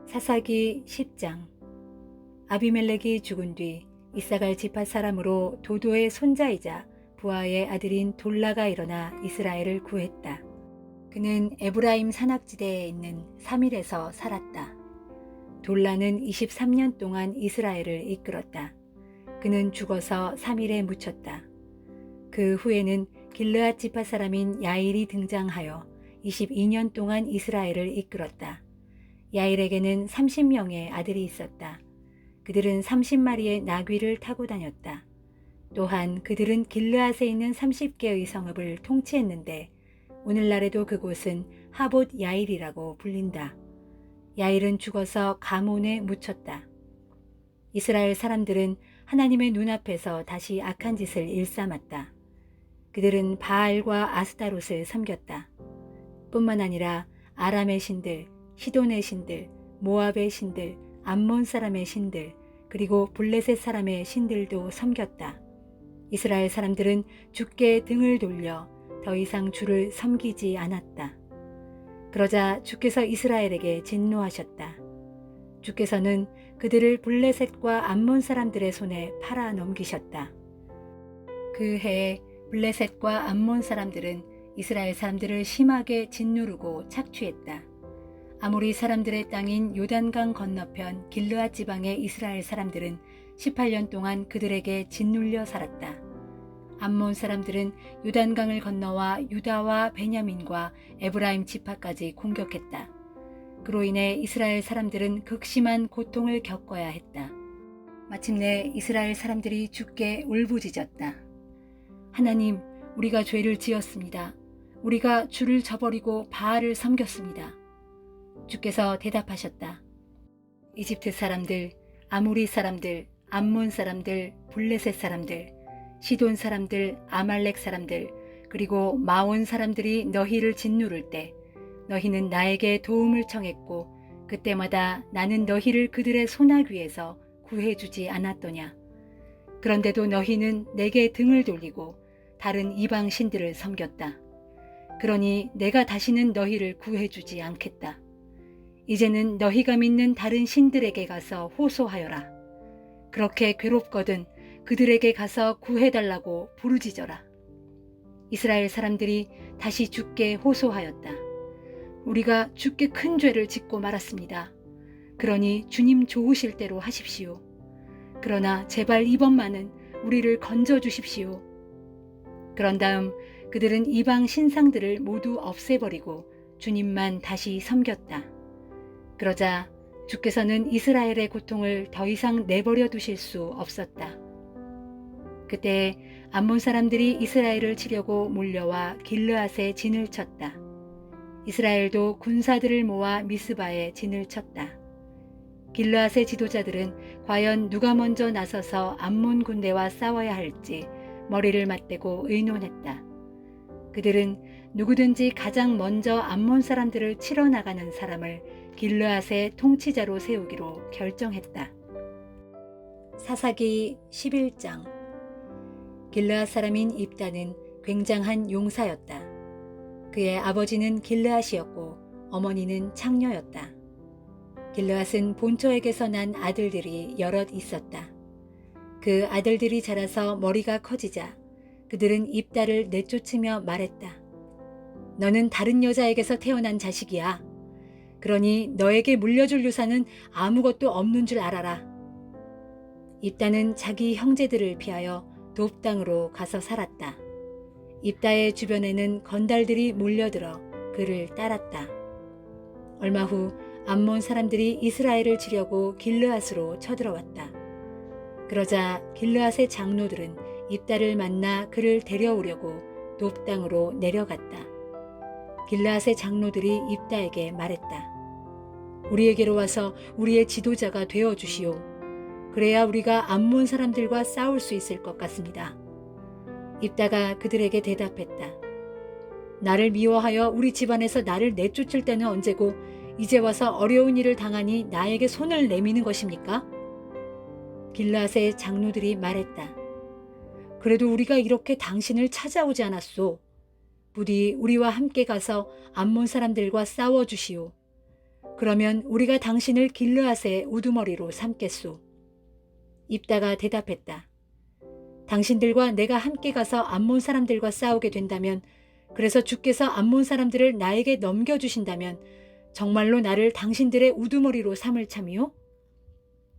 사사기 10장. 아비멜렉이 죽은 뒤 이사갈 지파 사람으로 도도의 손자이자 부하의 아들인 돌라가 일어나 이스라엘을 구했다. 그는 에브라임 산악지대에 있는 사밀에서 살았다. 돌라는 23년 동안 이스라엘을 이끌었다. 그는 죽어서 사밀에 묻혔다. 그 후에는 길르앗 지파 사람인 야일이 등장하여 22년 동안 이스라엘을 이끌었다. 야일에게는 30명의 아들이 있었다. 그들은 30마리의 나귀를 타고 다녔다. 또한 그들은 길르앗에 있는 30개의 성읍을 통치했는데 오늘날에도 그곳은 하봇 야일이라고 불린다. 야일은 죽어서 가몬에 묻혔다. 이스라엘 사람들은 하나님의 눈앞에서 다시 악한 짓을 일삼았다. 그들은 바알과 아스타롯을 섬겼다. 뿐만 아니라 아람의 신들, 시돈의 신들, 모압의 신들, 암몬 사람의 신들, 그리고 블레셋 사람의 신들도 섬겼다. 이스라엘 사람들은 주께 등을 돌려 더 이상 주를 섬기지 않았다. 그러자 주께서 이스라엘에게 진노하셨다. 주께서는 그들을 블레셋과 암몬 사람들의 손에 팔아 넘기셨다. 그 해에 블레셋과 암몬 사람들은 이스라엘 사람들을 심하게 짓누르고 착취했다. 아모리 사람들의 땅인 요단강 건너편 길르앗 지방의 이스라엘 사람들은 18년 동안 그들에게 짓눌려 살았다. 암몬 사람들은 요단강을 건너와 유다와 베냐민과 에브라임 지파까지 공격했다. 그로 인해 이스라엘 사람들은 극심한 고통을 겪어야 했다. 마침내 이스라엘 사람들이 주께 울부짖었다. 하나님, 우리가 죄를 지었습니다. 우리가 주를 저버리고 바알을 섬겼습니다. 주께서 대답하셨다. 이집트 사람들, 아모리 사람들, 암몬 사람들, 블레셋 사람들, 시돈 사람들, 아말렉 사람들, 그리고 마온 사람들이 너희를 짓누를 때 너희는 나에게 도움을 청했고 그때마다 나는 너희를 그들의 손아귀에서 구해주지 않았더냐. 그런데도 너희는 내게 등을 돌리고 다른 이방 신들을 섬겼다. 그러니 내가 다시는 너희를 구해주지 않겠다. 이제는 너희가 믿는 다른 신들에게 가서 호소하여라. 그렇게 괴롭거든 그들에게 가서 구해달라고 부르짖어라. 이스라엘 사람들이 다시 주께 호소하였다. 우리가 주께 큰 죄를 짓고 말았습니다. 그러니 주님 좋으실 대로 하십시오. 그러나 제발 이번만은 우리를 건져 주십시오. 그런 다음 그들은 이방 신상들을 모두 없애버리고 주님만 다시 섬겼다. 그러자 주께서는 이스라엘의 고통을 더 이상 내버려 두실 수 없었다. 그때 암몬 사람들이 이스라엘을 치려고 몰려와 길르앗에 진을 쳤다. 이스라엘도 군사들을 모아 미스바에 진을 쳤다. 길르앗의 지도자들은 과연 누가 먼저 나서서 암몬 군대와 싸워야 할지 머리를 맞대고 의논했다. 그들은 누구든지 가장 먼저 암몬 사람들을 치러 나가는 사람을 길르앗의 통치자로 세우기로 결정했다. 사사기 11장. 길르앗 사람인 입다는 굉장한 용사였다. 그의 아버지는 길르앗이었고 어머니는 창녀였다. 길르앗은 본처에게서 난 아들들이 여럿 있었다. 그 아들들이 자라서 머리가 커지자 그들은 입다를 내쫓으며 말했다. 너는 다른 여자에게서 태어난 자식이야. 그러니 너에게 물려줄 유산은 아무것도 없는 줄 알아라. 입다는 자기 형제들을 피하여 돕 땅으로 가서 살았다. 입다의 주변에는 건달들이 몰려들어 그를 따랐다. 얼마 후 암몬 사람들이 이스라엘을 치려고 길르앗으로 쳐들어왔다. 그러자 길르앗의 장로들은 입다를 만나 그를 데려오려고 돕 땅으로 내려갔다. 길르앗의 장로들이 입다에게 말했다. 우리에게로 와서 우리의 지도자가 되어 주시오. 그래야 우리가 암몬 사람들과 싸울 수 있을 것 같습니다. 입다가 그들에게 대답했다. 나를 미워하여 우리 집안에서 나를 내쫓을 때는 언제고 이제 와서 어려운 일을 당하니 나에게 손을 내미는 것입니까? 길르앗의 장로들이 말했다. 그래도 우리가 이렇게 당신을 찾아오지 않았소. 부디 우리와 함께 가서 암몬 사람들과 싸워주시오. 그러면 우리가 당신을 길르앗의 우두머리로 삼겠소. 입다가 대답했다. 당신들과 내가 함께 가서 암몬 사람들과 싸우게 된다면, 그래서 주께서 암몬 사람들을 나에게 넘겨주신다면 정말로 나를 당신들의 우두머리로 삼을 참이요?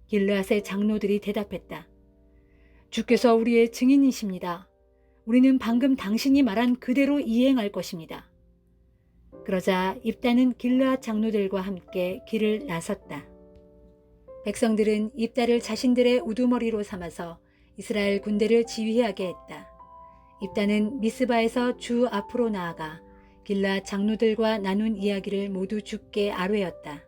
길르앗의 장로들이 대답했다. 주께서 우리의 증인이십니다. 우리는 방금 당신이 말한 그대로 이행할 것입니다. 그러자 입다는 길르앗 장로들과 함께 길을 나섰다. 백성들은 입다를 자신들의 우두머리로 삼아서 이스라엘 군대를 지휘하게 했다. 입다는 미스바에서 주 앞으로 나아가 길르앗 장로들과 나눈 이야기를 모두 주께 아뢰었다.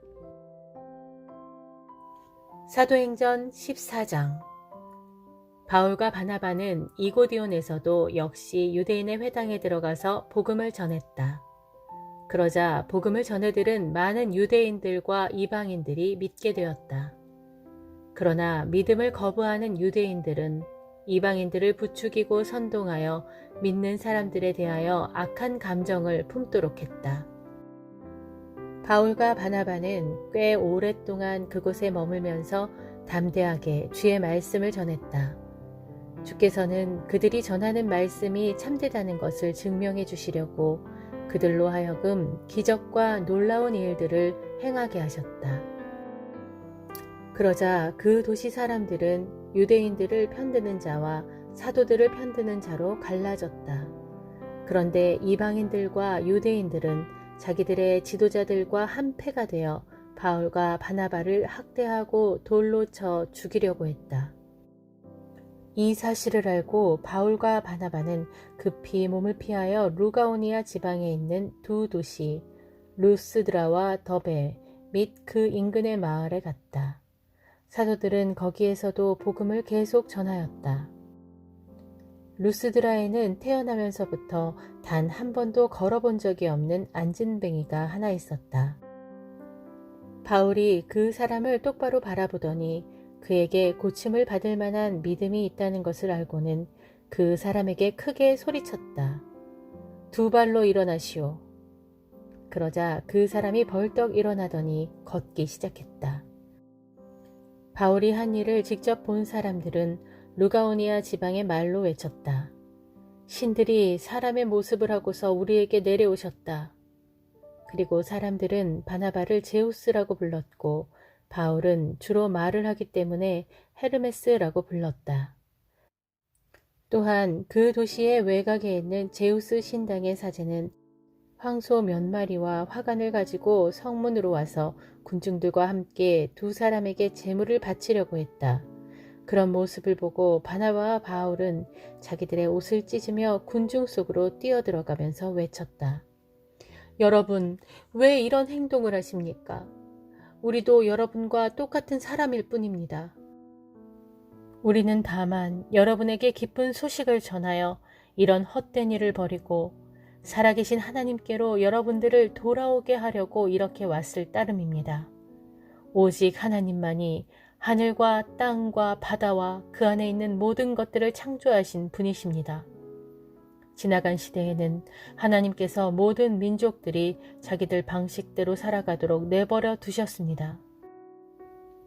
사도행전 14장. 바울과 바나바는 이고디온에서도 역시 유대인의 회당에 들어가서 복음을 전했다. 그러자 복음을 전해들은 많은 유대인들과 이방인들이 믿게 되었다. 그러나 믿음을 거부하는 유대인들은 이방인들을 부추기고 선동하여 믿는 사람들에 대하여 악한 감정을 품도록 했다. 바울과 바나바는 꽤 오랫동안 그곳에 머물면서 담대하게 주의 말씀을 전했다. 주께서는 그들이 전하는 말씀이 참되다는 것을 증명해 주시려고 그들로 하여금 기적과 놀라운 일들을 행하게 하셨다. 그러자 그 도시 사람들은 유대인들을 편드는 자와 사도들을 편드는 자로 갈라졌다. 그런데 이방인들과 유대인들은 자기들의 지도자들과 한패가 되어 바울과 바나바를 학대하고 돌로 쳐 죽이려고 했다. 이 사실을 알고 바울과 바나바는 급히 몸을 피하여 루가오니아 지방에 있는 두 도시 루스드라와 더베 및 그 인근의 마을에 갔다. 사도들은 거기에서도 복음을 계속 전하였다. 루스드라에는 태어나면서부터 단 한 번도 걸어본 적이 없는 안진뱅이가 하나 있었다. 바울이 그 사람을 똑바로 바라보더니 그에게 고침을 받을 만한 믿음이 있다는 것을 알고는 그 사람에게 크게 소리쳤다. 두 발로 일어나시오. 그러자 그 사람이 벌떡 일어나더니 걷기 시작했다. 바울이 한 일을 직접 본 사람들은 루가오니아 지방의 말로 외쳤다. 신들이 사람의 모습을 하고서 우리에게 내려오셨다. 그리고 사람들은 바나바를 제우스라고 불렀고 바울은 주로 말을 하기 때문에 헤르메스라고 불렀다. 또한 그 도시의 외곽에 있는 제우스 신당의 사제는 황소 몇 마리와 화관을 가지고 성문으로 와서 군중들과 함께 두 사람에게 제물을 바치려고 했다. 그런 모습을 보고 바나바와 바울은 자기들의 옷을 찢으며 군중 속으로 뛰어들어가면서 외쳤다. 여러분, 왜 이런 행동을 하십니까? 우리도 여러분과 똑같은 사람일 뿐입니다. 우리는 다만 여러분에게 기쁜 소식을 전하여 이런 헛된 일을 버리고 살아계신 하나님께로 여러분들을 돌아오게 하려고 이렇게 왔을 따름입니다. 오직 하나님만이 하늘과 땅과 바다와 그 안에 있는 모든 것들을 창조하신 분이십니다. 지나간 시대에는 하나님께서 모든 민족들이 자기들 방식대로 살아가도록 내버려 두셨습니다.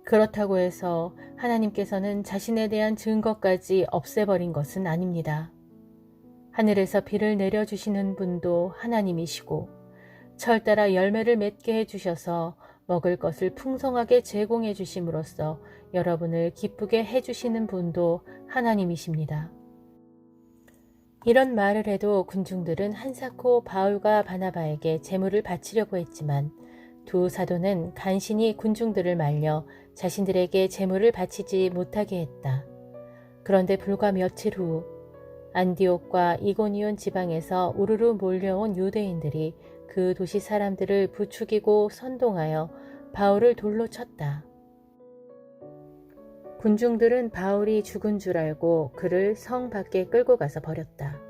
그렇다고 해서 하나님께서는 자신에 대한 증거까지 없애버린 것은 아닙니다. 하늘에서 비를 내려주시는 분도 하나님이시고 철 따라 열매를 맺게 해주셔서 먹을 것을 풍성하게 제공해 주심으로써 여러분을 기쁘게 해주시는 분도 하나님이십니다. 이런 말을 해도 군중들은 한사코 바울과 바나바에게 제물을 바치려고 했지만 두 사도는 간신히 군중들을 말려 자신들에게 제물을 바치지 못하게 했다. 그런데 불과 며칠 후 안디옥과 이고니온 지방에서 우르르 몰려온 유대인들이 그 도시 사람들을 부추기고 선동하여 바울을 돌로 쳤다. 군중들은 바울이 죽은 줄 알고 그를 성 밖에 끌고 가서 버렸다.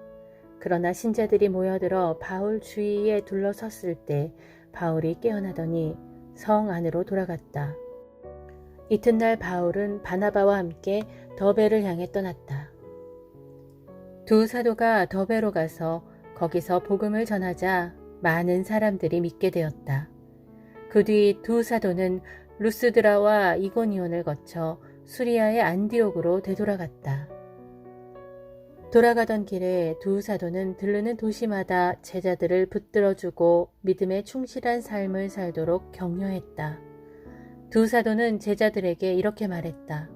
그러나 신자들이 모여들어 바울 주위에 둘러섰을 때 바울이 깨어나더니 성 안으로 돌아갔다. 이튿날 바울은 바나바와 함께 더베를 향해 떠났다. 두 사도가 더베로 가서 거기서 복음을 전하자 많은 사람들이 믿게 되었다. 그 뒤 두 사도는 루스드라와 이고니온을 거쳐 수리아의 안디옥으로 되돌아갔다. 돌아가던 길에 두 사도는 들르는 도시마다 제자들을 붙들어주고 믿음에 충실한 삶을 살도록 격려했다. 두 사도는 제자들에게 이렇게 말했다.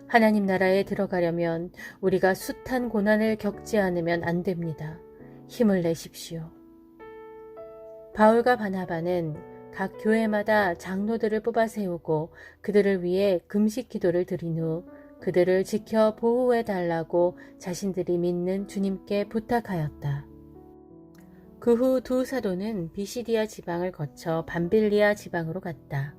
하나님 나라에 들어가려면 우리가 숱한 고난을 겪지 않으면 안 됩니다. 힘을 내십시오. 바울과 바나바는 각 교회마다 장로들을 뽑아 세우고 그들을 위해 금식 기도를 드린 후 그들을 지켜 보호해 달라고 자신들이 믿는 주님께 부탁하였다. 그 후 두 사도는 비시디아 지방을 거쳐 밤빌리아 지방으로 갔다.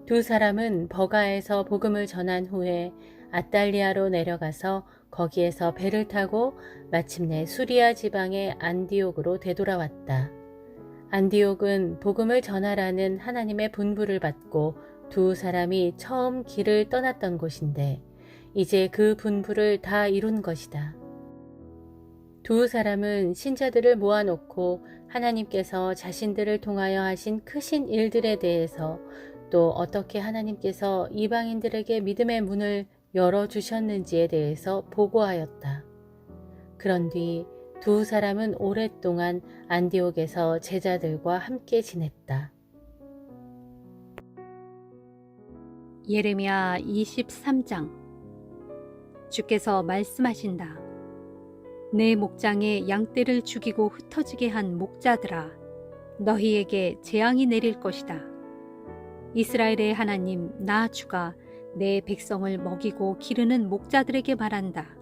두 사람은 버가에서 복음을 전한 후에 아탈리아로 내려가서 거기에서 배를 타고 마침내 수리아 지방의 안디옥으로 되돌아왔다. 안디옥은 복음을 전하라는 하나님의 분부를 받고 두 사람이 처음 길을 떠났던 곳인데 이제 그 분부를 다 이룬 것이다. 두 사람은 신자들을 모아놓고 하나님께서 자신들을 통하여 하신 크신 일들에 대해서 또 어떻게 하나님께서 이방인들에게 믿음의 문을 열어주셨는지에 대해서 보고하였다. 그런 뒤 두 사람은 오랫동안 안디옥에서 제자들과 함께 지냈다. 예레미야 23장. 주께서 말씀하신다. 내 목장에 양떼를 죽이고 흩어지게 한 목자들아, 너희에게 재앙이 내릴 것이다. 이스라엘의 하나님 나 주가 내 백성을 먹이고 기르는 목자들에게 말한다.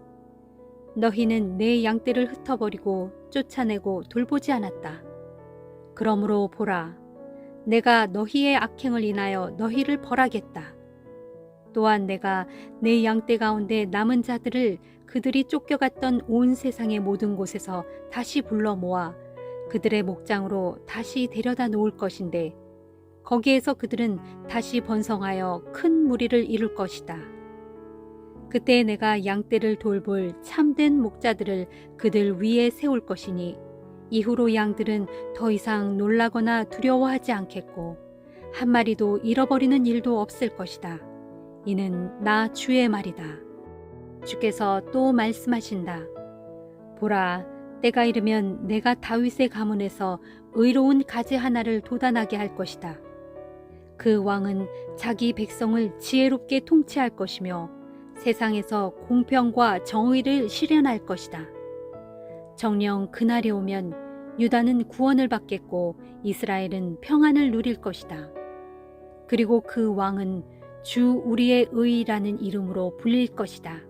너희는 내 양떼를 흩어버리고 쫓아내고 돌보지 않았다. 그러므로 보라, 내가 너희의 악행을 인하여 너희를 벌하겠다. 또한 내가 내 양떼 가운데 남은 자들을 그들이 쫓겨갔던 온 세상의 모든 곳에서 다시 불러 모아 그들의 목장으로 다시 데려다 놓을 것인데 거기에서 그들은 다시 번성하여 큰 무리를 이룰 것이다. 그때 내가 양떼를 돌볼 참된 목자들을 그들 위에 세울 것이니 이후로 양들은 더 이상 놀라거나 두려워하지 않겠고 한 마리도 잃어버리는 일도 없을 것이다. 이는 나 주의 말이다. 주께서 또 말씀하신다. 보라, 때가 이르면 내가 다윗의 가문에서 의로운 가지 하나를 돋아나게 할 것이다. 그 왕은 자기 백성을 지혜롭게 통치할 것이며 세상에서 공평과 정의를 실현할 것이다. 정녕 그날이 오면 유다는 구원을 받겠고 이스라엘은 평안을 누릴 것이다. 그리고 그 왕은 주 우리의 의라는 이름으로 불릴 것이다.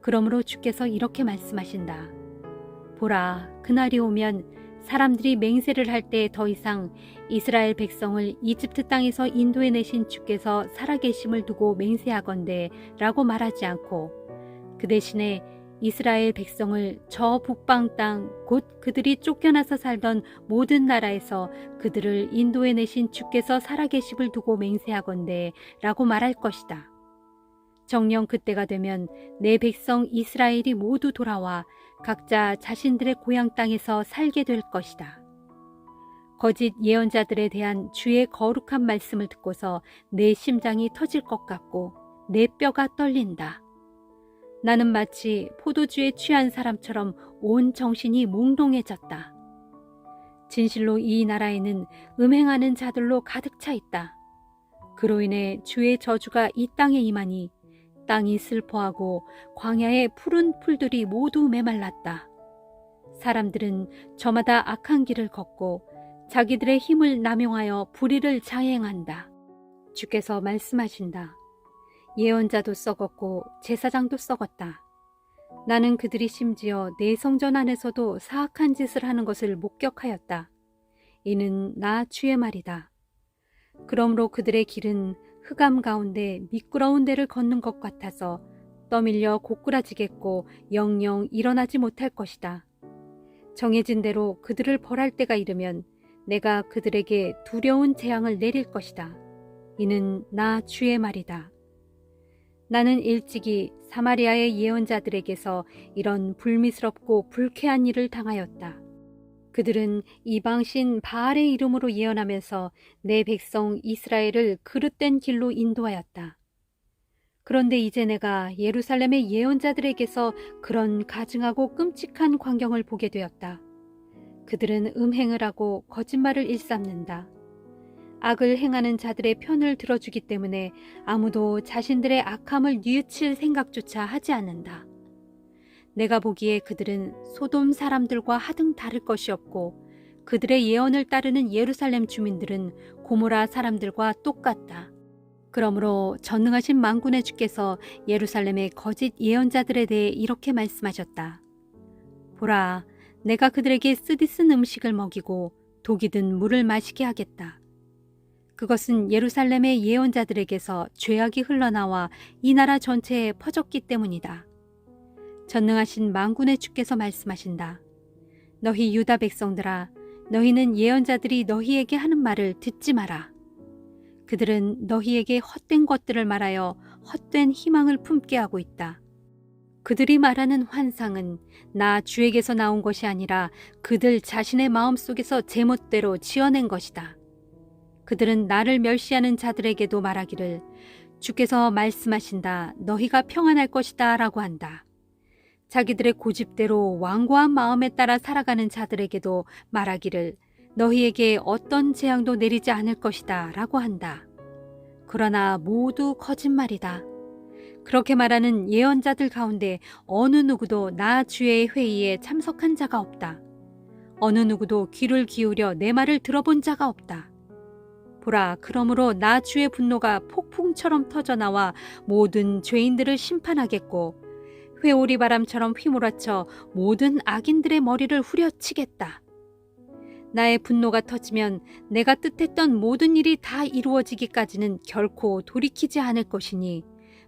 그러므로 주께서 이렇게 말씀하신다. 보라, 그날이 오면 사람들이 맹세를 할 때 더 이상 이스라엘 백성을 이집트 땅에서 인도해내신 주께서 살아계심을 두고 맹세하건대 라고 말하지 않고 그 대신에 이스라엘 백성을 저 북방 땅 곧 그들이 쫓겨나서 살던 모든 나라에서 그들을 인도해내신 주께서 살아계심을 두고 맹세하건대 라고 말할 것이다. 정녕 그때가 되면 내 백성 이스라엘이 모두 돌아와 각자 자신들의 고향 땅에서 살게 될 것이다. 거짓 예언자들에 대한 주의 거룩한 말씀을 듣고서 내 심장이 터질 것 같고 내 뼈가 떨린다. 나는 마치 포도주에 취한 사람처럼 온 정신이 몽롱해졌다. 진실로 이 나라에는 음행하는 자들로 가득 차 있다. 그로 인해 주의 저주가 이 땅에 임하니 땅이 슬퍼하고 광야의 푸른 풀들이 모두 메말랐다. 사람들은 저마다 악한 길을 걷고 자기들의 힘을 남용하여 불의를 자행한다. 주께서 말씀하신다. 예언자도 썩었고 제사장도 썩었다. 나는 그들이 심지어 내 성전 안에서도 사악한 짓을 하는 것을 목격하였다. 이는 나 주의 말이다. 그러므로 그들의 길은 흑암 가운데 미끄러운 데를 걷는 것 같아서 떠밀려 고꾸라지겠고 영영 일어나지 못할 것이다. 정해진 대로 그들을 벌할 때가 이르면 내가 그들에게 두려운 재앙을 내릴 것이다. 이는 나 주의 말이다. 나는 일찍이 사마리아의 예언자들에게서 이런 불미스럽고 불쾌한 일을 당하였다. 그들은 이방신 바알의 이름으로 예언하면서 내 백성 이스라엘을 그릇된 길로 인도하였다. 그런데 이제 내가 예루살렘의 예언자들에게서 그런 가증하고 끔찍한 광경을 보게 되었다. 그들은 음행을 하고 거짓말을 일삼는다. 악을 행하는 자들의 편을 들어주기 때문에 아무도 자신들의 악함을 뉘우칠 생각조차 하지 않는다. 내가 보기에 그들은 소돔 사람들과 하등 다를 것이 없고 그들의 예언을 따르는 예루살렘 주민들은 고모라 사람들과 똑같다. 그러므로 전능하신 만군의 주께서 예루살렘의 거짓 예언자들에 대해 이렇게 말씀하셨다. 보라, 내가 그들에게 쓰디쓴 음식을 먹이고 독이 든 물을 마시게 하겠다. 그것은 예루살렘의 예언자들에게서 죄악이 흘러나와 이 나라 전체에 퍼졌기 때문이다. 전능하신 만군의 주께서 말씀하신다. 너희 유다 백성들아, 너희는 예언자들이 너희에게 하는 말을 듣지 마라. 그들은 너희에게 헛된 것들을 말하여 헛된 희망을 품게 하고 있다. 그들이 말하는 환상은 나 주에게서 나온 것이 아니라 그들 자신의 마음속에서 제멋대로 지어낸 것이다. 그들은 나를 멸시하는 자들에게도 말하기를 주께서 말씀하신다. 너희가 평안할 것이다 라고 한다. 자기들의 고집대로 완고한 마음에 따라 살아가는 자들에게도 말하기를 너희에게 어떤 재앙도 내리지 않을 것이다 라고 한다. 그러나 모두 거짓말이다. 그렇게 말하는 예언자들 가운데 어느 누구도 나 주의 회의에 참석한 자가 없다. 어느 누구도 귀를 기울여 내 말을 들어본 자가 없다. 보라, 그러므로 나 주의 분노가 폭풍처럼 터져나와 모든 죄인들을 심판하겠고 회오리 바람처럼 휘몰아쳐 모든 악인들의 머리를 후려치겠다. 나의 분노가 터지면 내가 뜻했던 모든 일이 다 이루어지기까지는 결코 돌이키지 않을 것이니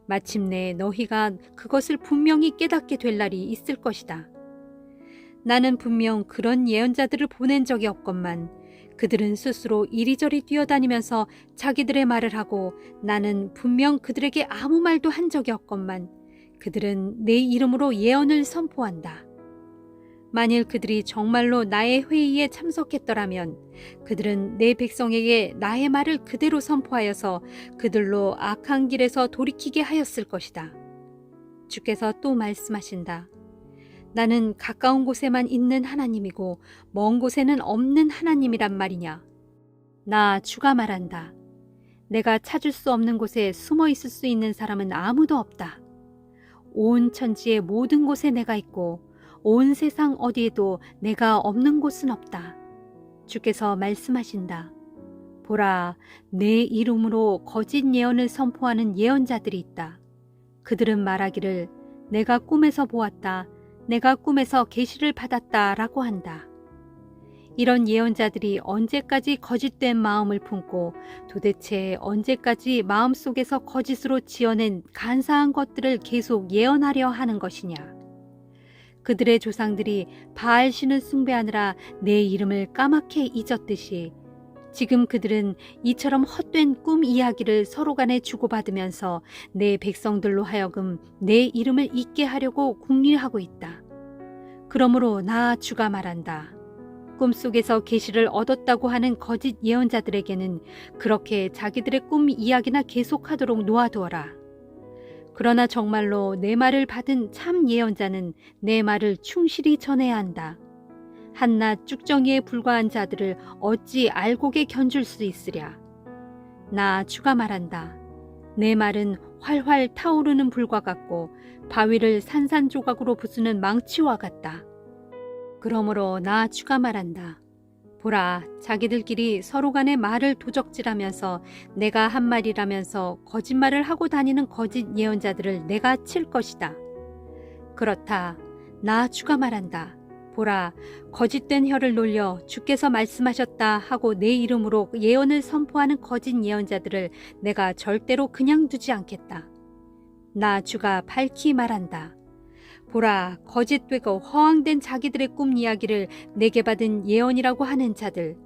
마침내 너희가 그것을 분명히 깨닫게 될 날이 있을 것이다. 나는 분명 그런 예언자들을 보낸 적이 없건만 그들은 스스로 이리저리 뛰어다니면서 자기들의 말을 하고 나는 분명 그들에게 아무 말도 한 적이 없건만 그들은 내 이름으로 예언을 선포한다. 만일 그들이 정말로 나의 회의에 참석했더라면 그들은 내 백성에게 나의 말을 그대로 선포하여서 그들로 악한 길에서 돌이키게 하였을 것이다. 주께서 또 말씀하신다. 나는 가까운 곳에만 있는 하나님이고 먼 곳에는 없는 하나님이란 말이냐. 나 주가 말한다. 내가 찾을 수 없는 곳에 숨어 있을 수 있는 사람은 아무도 없다. 온 천지의 모든 곳에 내가 있고 온 세상 어디에도 내가 없는 곳은 없다. 주께서 말씀하신다. 보라, 내 이름으로 거짓 예언을 선포하는 예언자들이 있다. 그들은 말하기를 내가 꿈에서 보았다. 내가 꿈에서 계시를 받았다 라고 한다. 이런 예언자들이 언제까지 거짓된 마음을 품고 도대체 언제까지 마음속에서 거짓으로 지어낸 간사한 것들을 계속 예언하려 하는 것이냐. 그들의 조상들이 바알 신을 숭배하느라 내 이름을 까맣게 잊었듯이 지금 그들은 이처럼 헛된 꿈 이야기를 서로 간에 주고받으면서 내 백성들로 하여금 내 이름을 잊게 하려고 궁리하고 있다. 그러므로 나 주가 말한다. 꿈속에서 계시를 얻었다고 하는 거짓 예언자들에게는 그렇게 자기들의 꿈 이야기나 계속하도록 놓아두어라. 그러나 정말로 내 말을 받은 참 예언자는 내 말을 충실히 전해야 한다. 한낱 쭉정이에 불과한 자들을 어찌 알곡에 견줄 수 있으랴. 나 주가 말한다. 내 말은 활활 타오르는 불과 같고 바위를 산산조각으로 부수는 망치와 같다. 그러므로 나 주가 말한다. 보라, 자기들끼리 서로 간에 말을 도적질하면서 내가 한 말이라면서 거짓말을 하고 다니는 거짓 예언자들을 내가 칠 것이다. 그렇다. 나 주가 말한다. 보라, 거짓된 혀를 놀려 주께서 말씀하셨다 하고 내 이름으로 예언을 선포하는 거짓 예언자들을 내가 절대로 그냥 두지 않겠다. 나 주가 밝히 말한다. 보라, 거짓되고 허황된 자기들의 꿈 이야기를 내게 받은 예언이라고 하는 자들.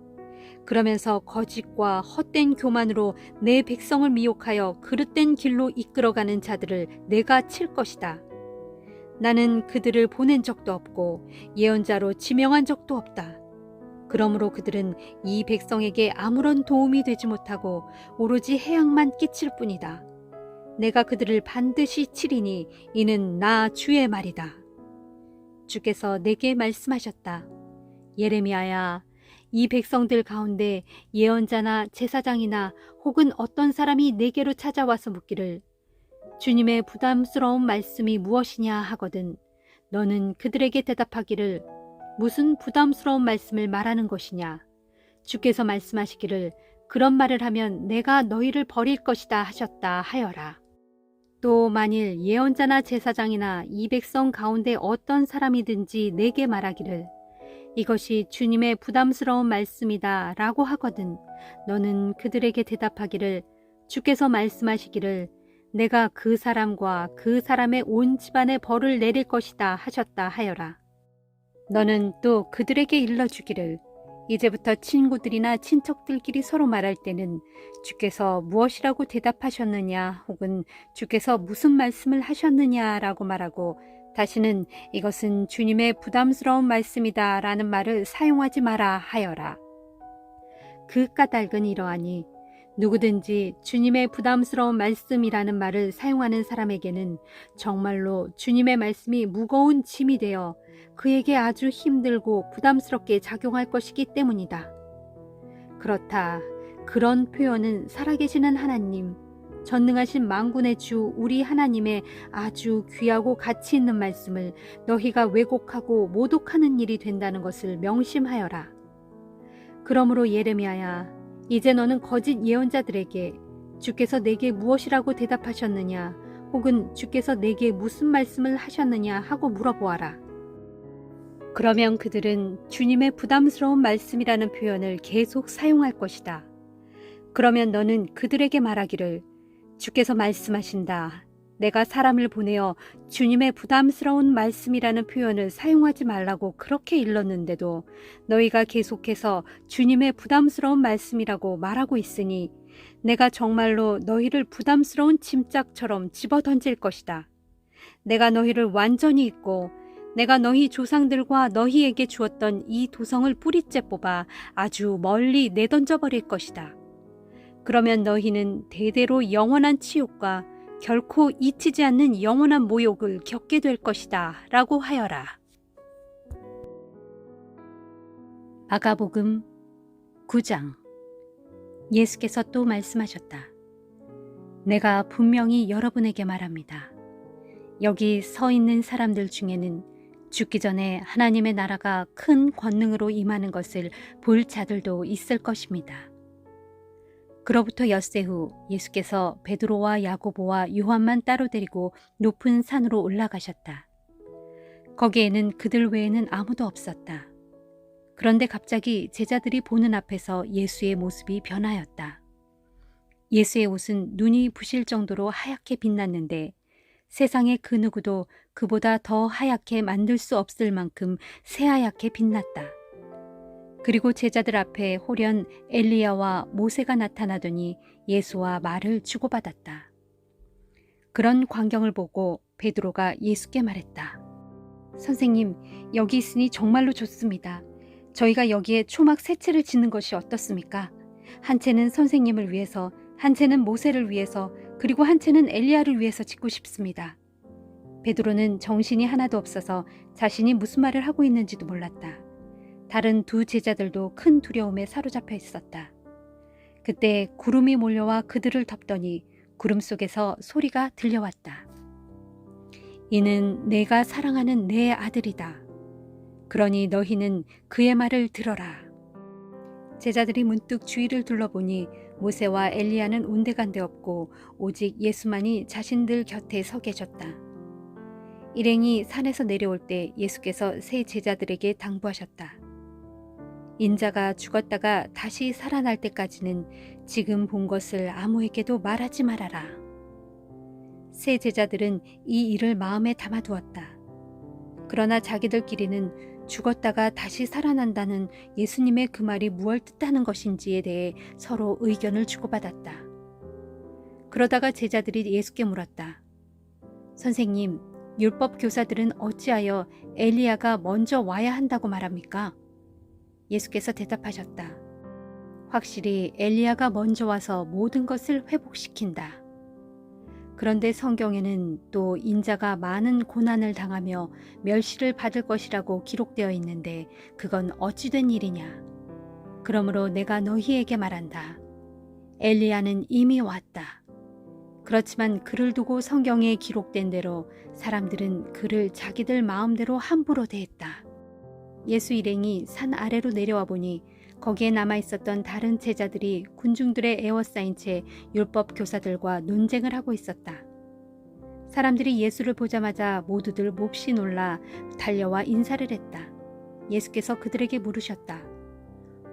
그러면서 거짓과 헛된 교만으로 내 백성을 미혹하여 그릇된 길로 이끌어가는 자들을 내가 칠 것이다. 나는 그들을 보낸 적도 없고 예언자로 지명한 적도 없다. 그러므로 그들은 이 백성에게 아무런 도움이 되지 못하고 오로지 해악만 끼칠 뿐이다. 내가 그들을 반드시 치리니 이는 나 주의 말이다. 주께서 내게 말씀하셨다. 예레미야야, 이 백성들 가운데 예언자나 제사장이나 혹은 어떤 사람이 내게로 찾아와서 묻기를 주님의 부담스러운 말씀이 무엇이냐 하거든 너는 그들에게 대답하기를 무슨 부담스러운 말씀을 말하는 것이냐. 주께서 말씀하시기를 그런 말을 하면 내가 너희를 버릴 것이다 하셨다 하여라. 또 만일 예언자나 제사장이나 이 백성 가운데 어떤 사람이든지 내게 말하기를 이것이 주님의 부담스러운 말씀이다 라고 하거든 너는 그들에게 대답하기를 주께서 말씀하시기를 내가 그 사람과 그 사람의 온 집안에 벌을 내릴 것이다 하셨다 하여라. 너는 또 그들에게 일러주기를 이제부터 친구들이나 친척들끼리 서로 말할 때는 주께서 무엇이라고 대답하셨느냐 혹은 주께서 무슨 말씀을 하셨느냐라고 말하고 다시는 이것은 주님의 부담스러운 말씀이다 라는 말을 사용하지 마라 하여라. 그 까닭은 이러하니 누구든지 주님의 부담스러운 말씀이라는 말을 사용하는 사람에게는 정말로 주님의 말씀이 무거운 짐이 되어 그에게 아주 힘들고 부담스럽게 작용할 것이기 때문이다. 그렇다. 그런 표현은 살아계시는 하나님, 전능하신 만군의 주 우리 하나님의 아주 귀하고 가치 있는 말씀을 너희가 왜곡하고 모독하는 일이 된다는 것을 명심하여라. 그러므로 예레미야야, 이제 너는 거짓 예언자들에게 주께서 내게 무엇이라고 대답하셨느냐 혹은 주께서 내게 무슨 말씀을 하셨느냐 하고 물어보아라. 그러면 그들은 주님의 부담스러운 말씀이라는 표현을 계속 사용할 것이다. 그러면 너는 그들에게 말하기를 주께서 말씀하신다. 내가 사람을 보내어 주님의 부담스러운 말씀이라는 표현을 사용하지 말라고 그렇게 일렀는데도 너희가 계속해서 주님의 부담스러운 말씀이라고 말하고 있으니 내가 정말로 너희를 부담스러운 짐짝처럼 집어던질 것이다. 내가 너희를 완전히 잊고 내가 너희 조상들과 너희에게 주었던 이 도성을 뿌리째 뽑아 아주 멀리 내던져버릴 것이다. 그러면 너희는 대대로 영원한 치욕과 결코 잊히지 않는 영원한 모욕을 겪게 될 것이다 라고 하여라. 마가복음 9장. 예수께서 또 말씀하셨다. 내가 분명히 여러분에게 말합니다. 여기 서 있는 사람들 중에는 죽기 전에 하나님의 나라가 큰 권능으로 임하는 것을 볼 자들도 있을 것입니다. 그로부터 엿새 후 예수께서 베드로와 야고보와 요한만 따로 데리고 높은 산으로 올라가셨다. 거기에는 그들 외에는 아무도 없었다. 그런데 갑자기 제자들이 보는 앞에서 예수의 모습이 변하였다. 예수의 옷은 눈이 부실 정도로 하얗게 빛났는데 세상의 그 누구도 그보다 더 하얗게 만들 수 없을 만큼 새하얗게 빛났다. 그리고 제자들 앞에 홀연 엘리야와 모세가 나타나더니 예수와 말을 주고받았다. 그런 광경을 보고 베드로가 예수께 말했다. 선생님, 여기 있으니 정말로 좋습니다. 저희가 여기에 초막 세 채를 짓는 것이 어떻습니까? 한 채는 선생님을 위해서, 한 채는 모세를 위해서, 그리고 한 채는 엘리야를 위해서 짓고 싶습니다. 베드로는 정신이 하나도 없어서 자신이 무슨 말을 하고 있는지도 몰랐다. 다른 두 제자들도 큰 두려움에 사로잡혀 있었다. 그때 구름이 몰려와 그들을 덮더니 구름 속에서 소리가 들려왔다. 이는 내가 사랑하는 내 아들이다. 그러니 너희는 그의 말을 들어라. 제자들이 문득 주위를 둘러보니 모세와 엘리야는 온데간데 없고 오직 예수만이 자신들 곁에 서 계셨다. 일행이 산에서 내려올 때 예수께서 세 제자들에게 당부하셨다. 인자가 죽었다가 다시 살아날 때까지는 지금 본 것을 아무에게도 말하지 말아라. 세 제자들은 이 일을 마음에 담아두었다. 그러나 자기들끼리는 죽었다가 다시 살아난다는 예수님의 그 말이 무엇을 뜻하는 것인지에 대해 서로 의견을 주고받았다. 그러다가 제자들이 예수께 물었다. 선생님, 율법 교사들은 어찌하여 엘리야가 먼저 와야 한다고 말합니까? 예수께서 대답하셨다. 확실히 엘리야가 먼저 와서 모든 것을 회복시킨다. 그런데 성경에는 또 인자가 많은 고난을 당하며 멸시를 받을 것이라고 기록되어 있는데 그건 어찌 된 일이냐? 그러므로 내가 너희에게 말한다. 엘리야는 이미 왔다. 그렇지만 그를 두고 성경에 기록된 대로 사람들은 그를 자기들 마음대로 함부로 대했다. 예수 일행이 산 아래로 내려와 보니 거기에 남아있었던 다른 제자들이 군중들의 에워싸인 채 율법 교사들과 논쟁을 하고 있었다. 사람들이 예수를 보자마자 모두들 몹시 놀라 달려와 인사를 했다. 예수께서 그들에게 물으셨다.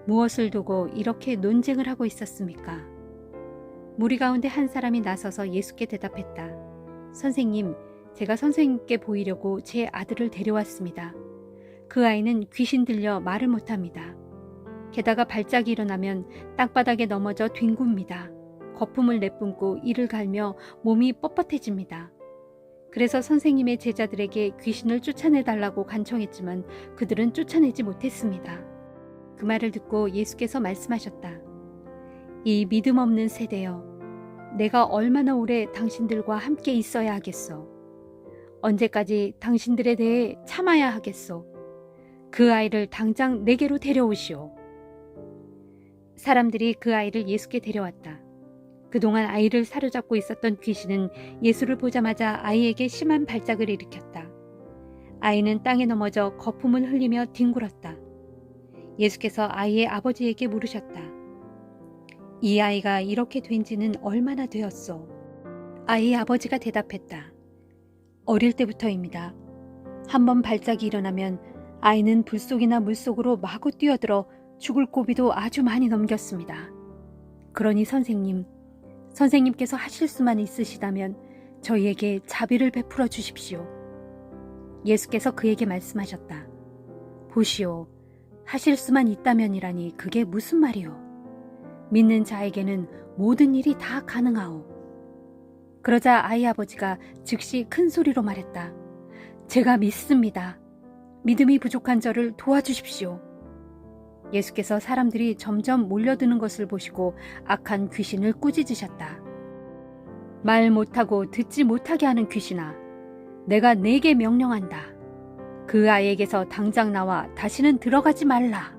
무엇을 두고 이렇게 논쟁을 하고 있었습니까? 무리 가운데 한 사람이 나서서 예수께 대답했다. 선생님, 제가 선생님께 보이려고 제 아들을 데려왔습니다. 그 아이는 귀신 들려 말을 못합니다. 게다가 발작이 일어나면 땅바닥에 넘어져 뒹굽니다. 거품을 내뿜고 이를 갈며 몸이 뻣뻣해집니다. 그래서 선생님의 제자들에게 귀신을 쫓아내달라고 간청했지만 그들은 쫓아내지 못했습니다. 그 말을 듣고 예수께서 말씀하셨다. 이 믿음 없는 세대여, 내가 얼마나 오래 당신들과 함께 있어야 하겠소? 언제까지 당신들에 대해 참아야 하겠소? 그 아이를 당장 내게로 데려오시오. 사람들이 그 아이를 예수께 데려왔다. 그동안 아이를 사로잡고 있었던 귀신은 예수를 보자마자 아이에게 심한 발작을 일으켰다. 아이는 땅에 넘어져 거품을 흘리며 뒹굴었다. 예수께서 아이의 아버지에게 물으셨다. 이 아이가 이렇게 된 지는 얼마나 되었소? 아이의 아버지가 대답했다. 어릴 때부터입니다. 한번 발작이 일어나면 아이는 불속이나 물속으로 마구 뛰어들어 죽을 고비도 아주 많이 넘겼습니다. 그러니 선생님께서 하실 수만 있으시다면 저희에게 자비를 베풀어 주십시오. 예수께서 그에게 말씀하셨다. 보시오, 하실 수만 있다면이라니 그게 무슨 말이오? 믿는 자에게는 모든 일이 다 가능하오. 그러자 아이 아버지가 즉시 큰 소리로 말했다. 제가 믿습니다. 믿음이 부족한 저를 도와주십시오. 예수께서 사람들이 점점 몰려드는 것을 보시고 악한 귀신을 꾸짖으셨다. 말 못하고 듣지 못하게 하는 귀신아, 내가 네게 명령한다. 그 아이에게서 당장 나와 다시는 들어가지 말라.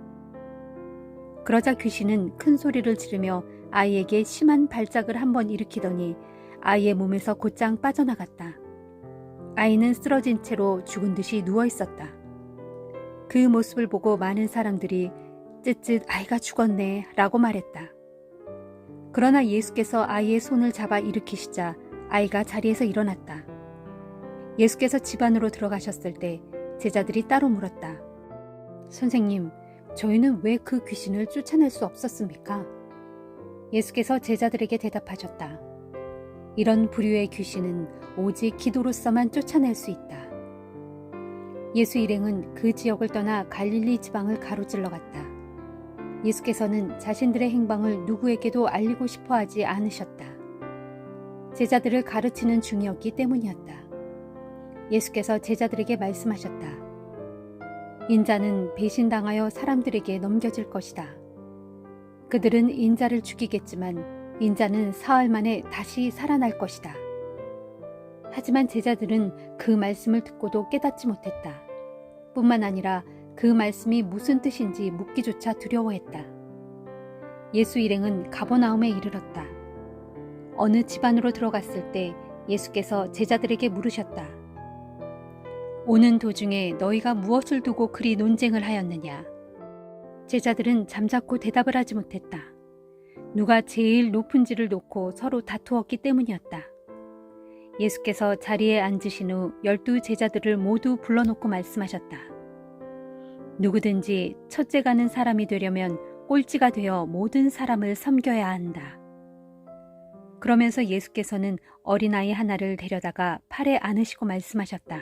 그러자 귀신은 큰 소리를 지르며 아이에게 심한 발작을 한번 일으키더니 아이의 몸에서 곧장 빠져나갔다. 아이는 쓰러진 채로 죽은 듯이 누워 있었다. 그 모습을 보고 많은 사람들이 쯧쯧 아이가 죽었네 라고 말했다. 그러나 예수께서 아이의 손을 잡아 일으키시자 아이가 자리에서 일어났다. 예수께서 집 안으로 들어가셨을 때 제자들이 따로 물었다. 선생님, 저희는 왜 그 귀신을 쫓아낼 수 없었습니까? 예수께서 제자들에게 대답하셨다. 이런 부류의 귀신은 오직 기도로서만 쫓아낼 수 있다. 예수 일행은 그 지역을 떠나 갈릴리 지방을 가로질러 갔다. 예수께서는 자신들의 행방을 누구에게도 알리고 싶어 하지 않으셨다. 제자들을 가르치는 중이었기 때문이었다. 예수께서 제자들에게 말씀하셨다. 인자는 배신당하여 사람들에게 넘겨질 것이다. 그들은 인자를 죽이겠지만 인자는 사흘 만에 다시 살아날 것이다. 하지만 제자들은 그 말씀을 듣고도 깨닫지 못했다. 뿐만 아니라 그 말씀이 무슨 뜻인지 묻기조차 두려워했다. 예수 일행은 가버나움에 이르렀다. 어느 집 안으로 들어갔을 때 예수께서 제자들에게 물으셨다. 오는 도중에 너희가 무엇을 두고 그리 논쟁을 하였느냐? 제자들은 잠자코 대답을 하지 못했다. 누가 제일 높은지를 놓고 서로 다투었기 때문이었다. 예수께서 자리에 앉으신 후 12 제자들을 모두 불러놓고 말씀하셨다. 누구든지 첫째 가는 사람이 되려면 꼴찌가 되어 모든 사람을 섬겨야 한다. 그러면서 예수께서는 어린아이 하나를 데려다가 팔에 안으시고 말씀하셨다.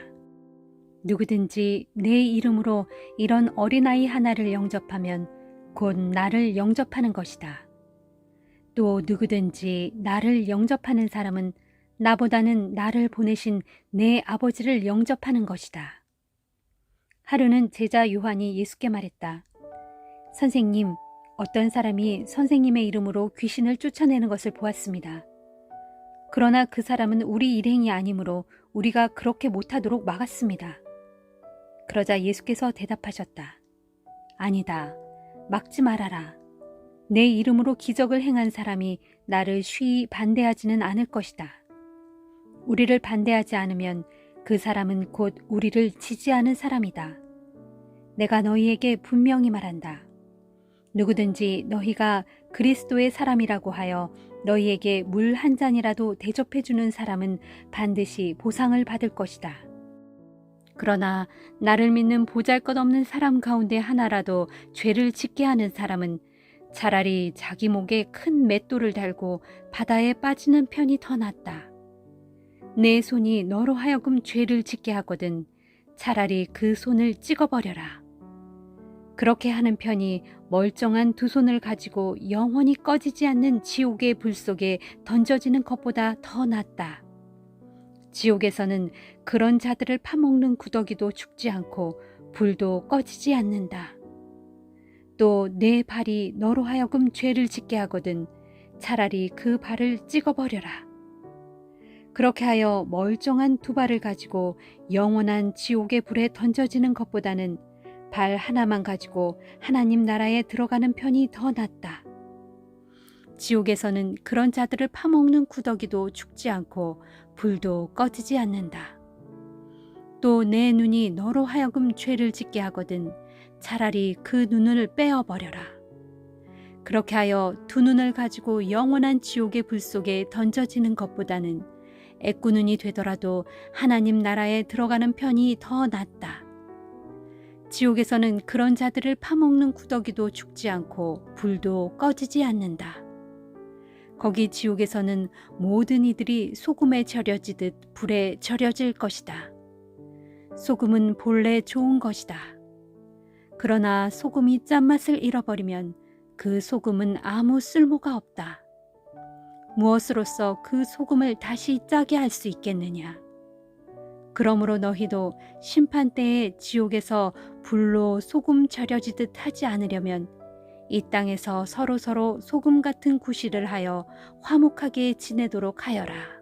누구든지 내 이름으로 이런 어린아이 하나를 영접하면 곧 나를 영접하는 것이다. 또 누구든지 나를 영접하는 사람은 나보다는 나를 보내신 내 아버지를 영접하는 것이다. 하루는 제자 요한이 예수께 말했다. 선생님, 어떤 사람이 선생님의 이름으로 귀신을 쫓아내는 것을 보았습니다. 그러나 그 사람은 우리 일행이 아니므로 우리가 그렇게 못하도록 막았습니다. 그러자 예수께서 대답하셨다. 아니다. 막지 말아라. 내 이름으로 기적을 행한 사람이 나를 쉬이 반대하지는 않을 것이다. 우리를 반대하지 않으면 그 사람은 곧 우리를 지지하는 사람이다. 내가 너희에게 분명히 말한다. 누구든지 너희가 그리스도의 사람이라고 하여 너희에게 물 한 잔이라도 대접해주는 사람은 반드시 보상을 받을 것이다. 그러나 나를 믿는 보잘것없는 사람 가운데 하나라도 죄를 짓게 하는 사람은 차라리 자기 목에 큰 맷돌을 달고 바다에 빠지는 편이 더 낫다. 내 손이 너로 하여금 죄를 짓게 하거든 차라리 그 손을 찍어버려라. 그렇게 하는 편이 멀쩡한 두 손을 가지고 영원히 꺼지지 않는 지옥의 불 속에 던져지는 것보다 더 낫다. 지옥에서는 그런 자들을 파먹는 구더기도 죽지 않고 불도 꺼지지 않는다. 또 내 발이 너로 하여금 죄를 짓게 하거든 차라리 그 발을 찍어버려라. 그렇게 하여 멀쩡한 두 발을 가지고 영원한 지옥의 불에 던져지는 것보다는 발 하나만 가지고 하나님 나라에 들어가는 편이 더 낫다. 지옥에서는 그런 자들을 파먹는 구더기도 죽지 않고 불도 꺼지지 않는다. 또 내 눈이 너로 하여금 죄를 짓게 하거든 차라리 그 눈을 빼어버려라. 그렇게 하여 두 눈을 가지고 영원한 지옥의 불 속에 던져지는 것보다는 애꾸눈이 되더라도 하나님 나라에 들어가는 편이 더 낫다. 지옥에서는 그런 자들을 파먹는 구더기도 죽지 않고 불도 꺼지지 않는다. 거기 지옥에서는 모든 이들이 소금에 절여지듯 불에 절여질 것이다. 소금은 본래 좋은 것이다. 그러나 소금이 짠맛을 잃어버리면 그 소금은 아무 쓸모가 없다. 무엇으로써 그 소금을 다시 짜게 할 수 있겠느냐? 그러므로 너희도 심판때에 지옥에서 불로 소금 절여지듯 하지 않으려면 이 땅에서 서로 소금 같은 구실을 하여 화목하게 지내도록 하여라.